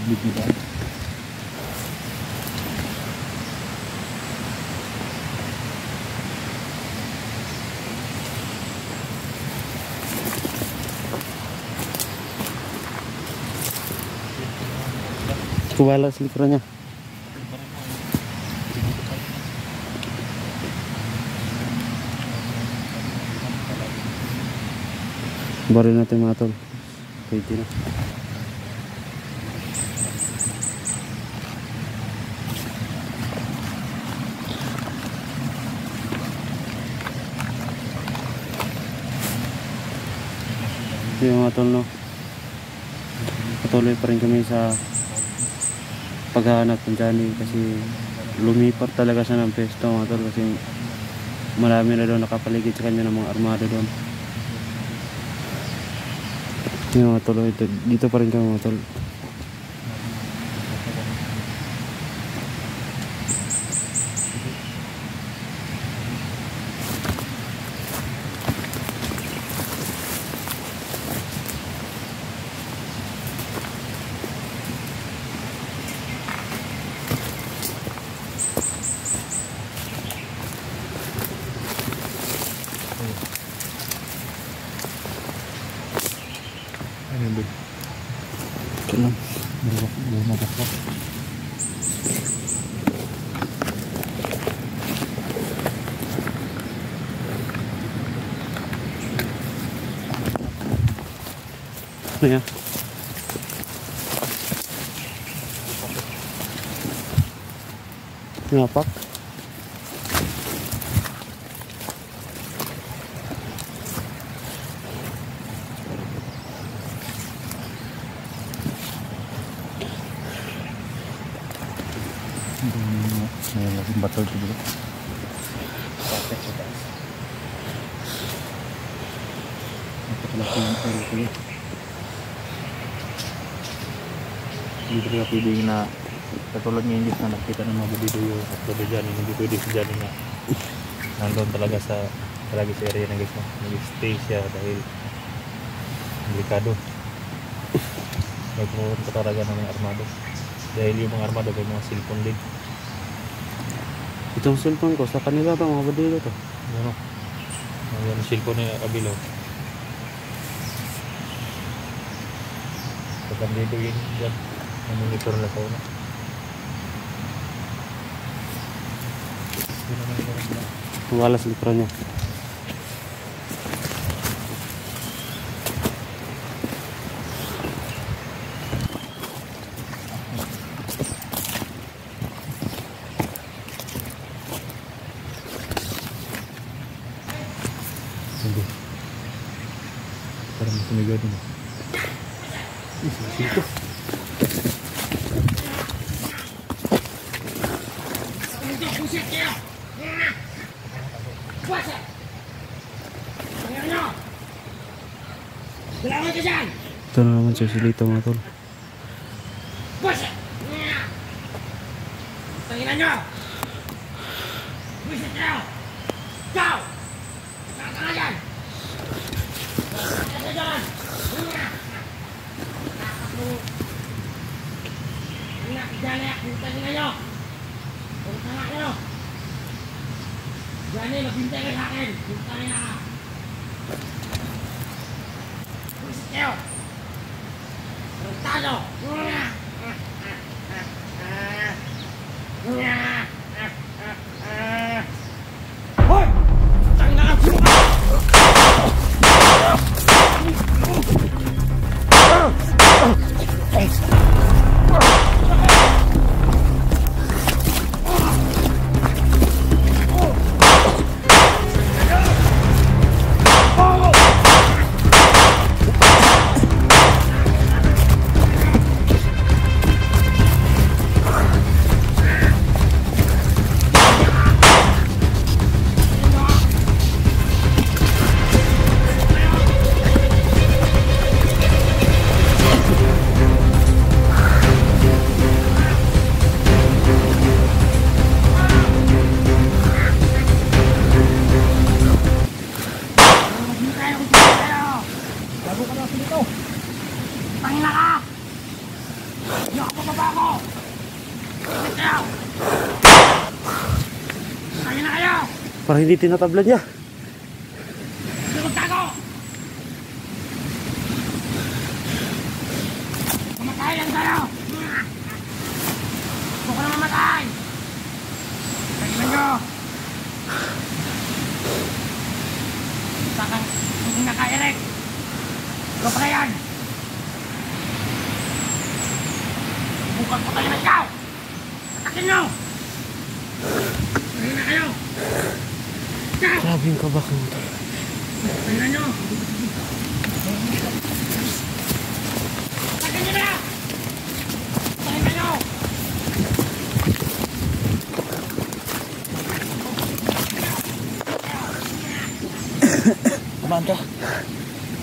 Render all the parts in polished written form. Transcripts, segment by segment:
Bibidaan. Kuwala sa likuran niya. Baril natin mga tol. Pwede na. Yung mga tol, no? Patuloy pa rin kami sa paghahanap ng Johnny kasi lumipat talaga siya ng pesto mga tol kasi marami na doon nakapaligid sa kanya ng mga armado doon. Yung mga tol, dito pa rin kami mga tol. Ito lang. Mabakbak. Ano yan? Ngapak? May laking batal ito dito. Napakalaking yung paro ko yun. Hindi talaga pwede na katulad ng English na nakita ng mga budido yung upload dyan. Hindi pwede si Johnny na nandun talaga sa area na guys. Nag-stay siya dahil delikado. Nagpupunta talaga ng mga armado. Dahil yung mga armado may mga cellphone din. Itong cellphone ko sa kanila to mga badilo to. Ano? Yung cellphone na kabilo. Pagkan dito yun dyan. Monitor na sa una. Kuwala sa likuran niya. Hindi. Parang sumigaw din. Dito. Ito na naman siya silito mga tol. Tanginan nyo! Buisit kayo! Ciao! Saan ka na dyan? Saan ka dyan? Anak, Johnny, tanginan nyo! Punta nga nyo! Johnny, magbintay ka sa akin! Punta nga ka! Buisit kayo! Tarantado! Hoy! Tanggal ang sino ka! Kayo! Kayo na kayo! Parang hindi tinatablan niya. Hindi magtago! Kumakayan kayo! Huwag ko na mamatay! Tingnan nyo! Sakang hindi naka-erect! Ikaw pa na yan! Bukas ko kayo na ikaw! Atakin nyo! Tingnan na kayo! Ikaw! Grabe yung kabak mo. Tingnan nyo! Atakin nyo na! Tingnan nyo! Tamaan ka.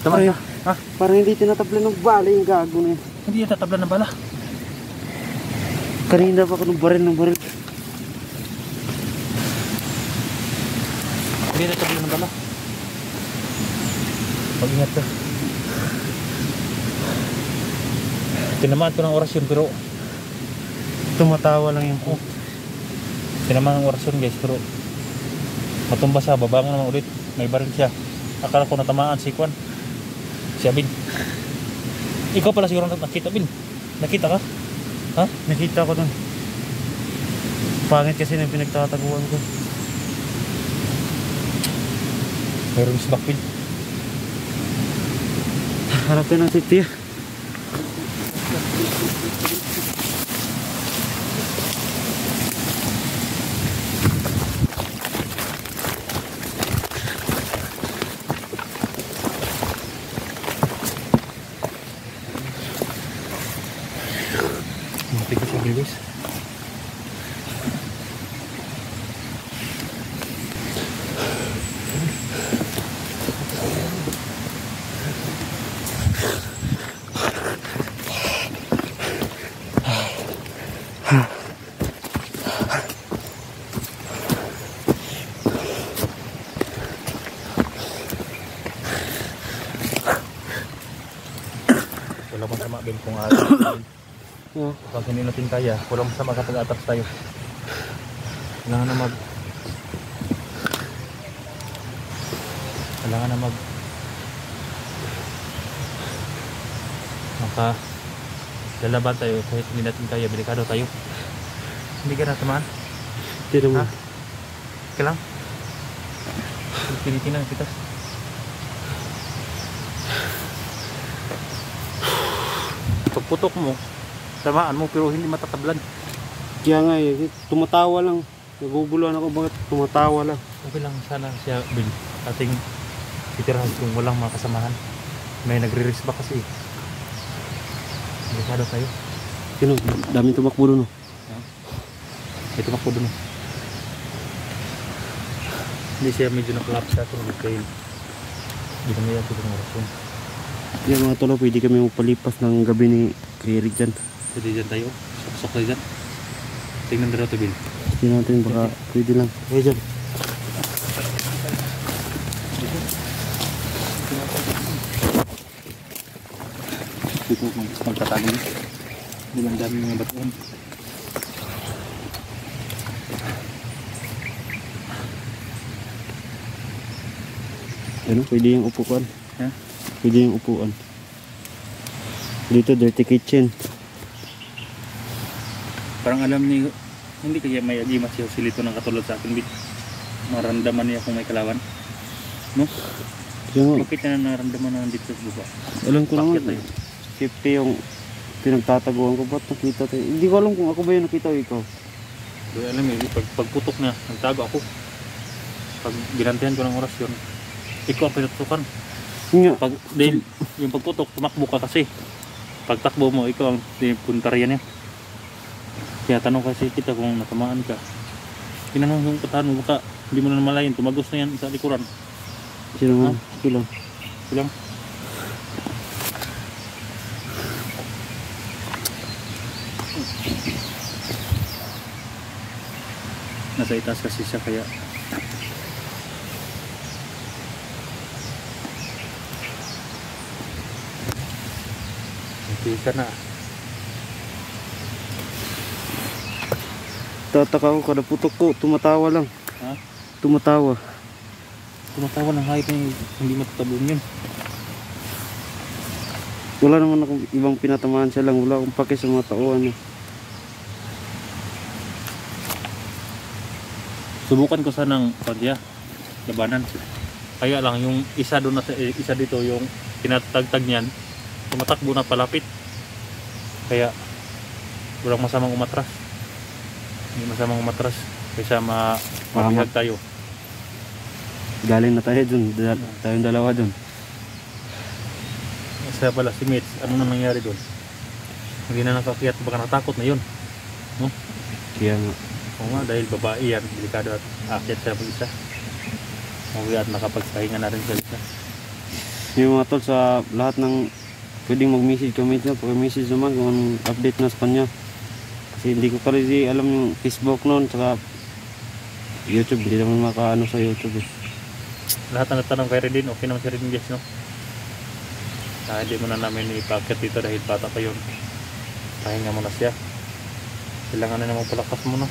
Tamaan ka. Ha? Parang hindi tinatablan ng bala yung gago na yun. Hindi yan tatablan ng bala. Kanina pa ako ng baril. Hindi yan tatablan ng bala. Mag-ingat ka. Tinamaan ko ng orasyon pero Tumatawa lang yung po. tinamaan ng orasyon guys pero matumba siya, babangon naman ulit. May baril siya. Akala ko natamaan si Kwan. Si Abin. Ikaw pala siguro nakita, Abin. Nakita ka? Ha? Nakita ko dun. Pangit kasi ng pinagtataguan ko. Mayroon si Bakpin. Harapin ng safety. Matigas yung guys. Wala pang sama din kung pag hindi natin kaya, walang masama kapag atras tayo. Kailangan na lalaban tayo kahit hindi natin kaya, delikado tayo. Hindi ka natamaan? Hindi naman. Ha? Kailang? Tinitingnan kita. Pagputok mo, tamaan mo pero hindi matatablan. Kaya nga eh, tumatawa lang. Naguguluhan ako bakit tumatawa lang. Okay lang sana siya, Bill. Ating titirahan kung walang mga kasamahan. May nagre-risk ba kasi. Delikado tayo. Sino? Daming tumakbo doon. May tumakbo doon. Hindi siya medyo nakalap sa atin. Dahil hindi kami yan tulong orasyon. Yan mga tolo, pwede kami magpalipas ng gabi ni Kiri dyan. Pwede dyan tayo. Sok tayo dyan. Tingnan na ito, Bill. Tingnan natin baka pwede lang. Ayo dyan. Dito magtatago. Bilang dami mga batuan. Ano, pwede yung upuan. Ha? Pwede yung upuan. Dito, dirty kitchen. Parang alam ni, hindi kaya may agimat siya silito ng katulad sa akin, Bit. Maramdaman niya kung may kalawan. No? Kaya nga, Bakit na naramdaman na nandito sa baba? alam ko naman, Bakit tayo? safety yung pinagtataguan ko. Ba't nakita tayo? Hindi ko alam kung ako ba yung nakita o ikaw. Kaya alam niyo, pagputok niya, nagtago ako. Pag binantayan ko ng orasyon, ikaw ang pinutukan. Nga, Dahil yung pagputok, tumakbo ka kasi. Pagtakbo mo, ikaw ang puntaryan niya. Kaya tanong kasi kita kung natamaan ka. Tinanong yung katahan mo, baka hindi mo na namalayan, tumagos na yan sa likuran. sino nga? Ito lang. Bilang. Nasa itaas kasi siya kaya hindi ka na. Nagtataka ako, kada putok ko, tumatawa lang. Ha? Tumatawa. Tumatawa ng hayop na hindi matatabon yun. Wala naman akong ibang pinatamaan siya lang. Wala akong pake sa mga tauhan niya. Subukan ko sanang pagya labanan. Kaya lang yung isa doon na isa dito yung tinatagtag niyan, tumatakbo na palapit. Kaya walang masamang umatras. Hindi masamang umatras kaysa mabihag tayo. Galing na tayo dun. Tayong dalawa dun. Isa pala si Mitch, ano na nangyari doon? Hindi na nakakiyat, baka natakot na yun. No? Kaya nga. Oo nga, dahil babae yan, delikado at aakyat siya mag-isa. Mawala at nakapagsahinga na rin siya isa. Yung mga tol, sa lahat ng pwedeng mag-message, comment nyo, pag-message naman kung anong update na sa kanya. Kasi hindi ko kasi alam yung Facebook noon, saka YouTube, hindi naman makaano sa YouTube eh. Lahat ng natanong kay Redin, okay naman si Redin Jess, no? Hindi mo na namin ipaakyat dito dahil bata pa yun. Pahinga mo na siya. Kailangan na naman palakas mo na.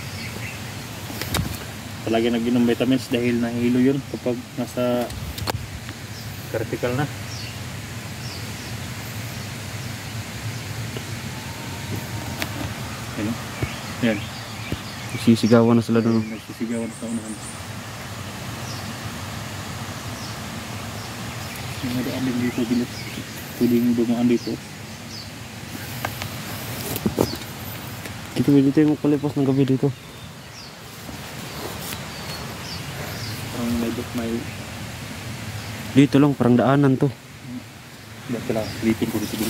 Palagi nag-inom vitamins dahil nahihilo yun kapag nasa vertical na. Ayan. Ayan. Sisigawan na sila doon. Nagsisigawan sa unahan. May daan din dito, bilis. Pwedeng dumaan dito. Dito, pwede tayo magpalipas ng gabi dito. Parang may Dito lang, parang daanan to. Dahil lang, silipin ko dito.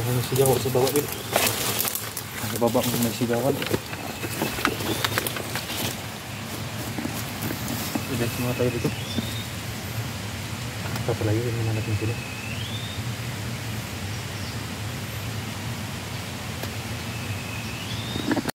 May sigawan sa baba din. Sa baba may sigawan. Relax muna tayo dito. Papalayuin muna natin sila.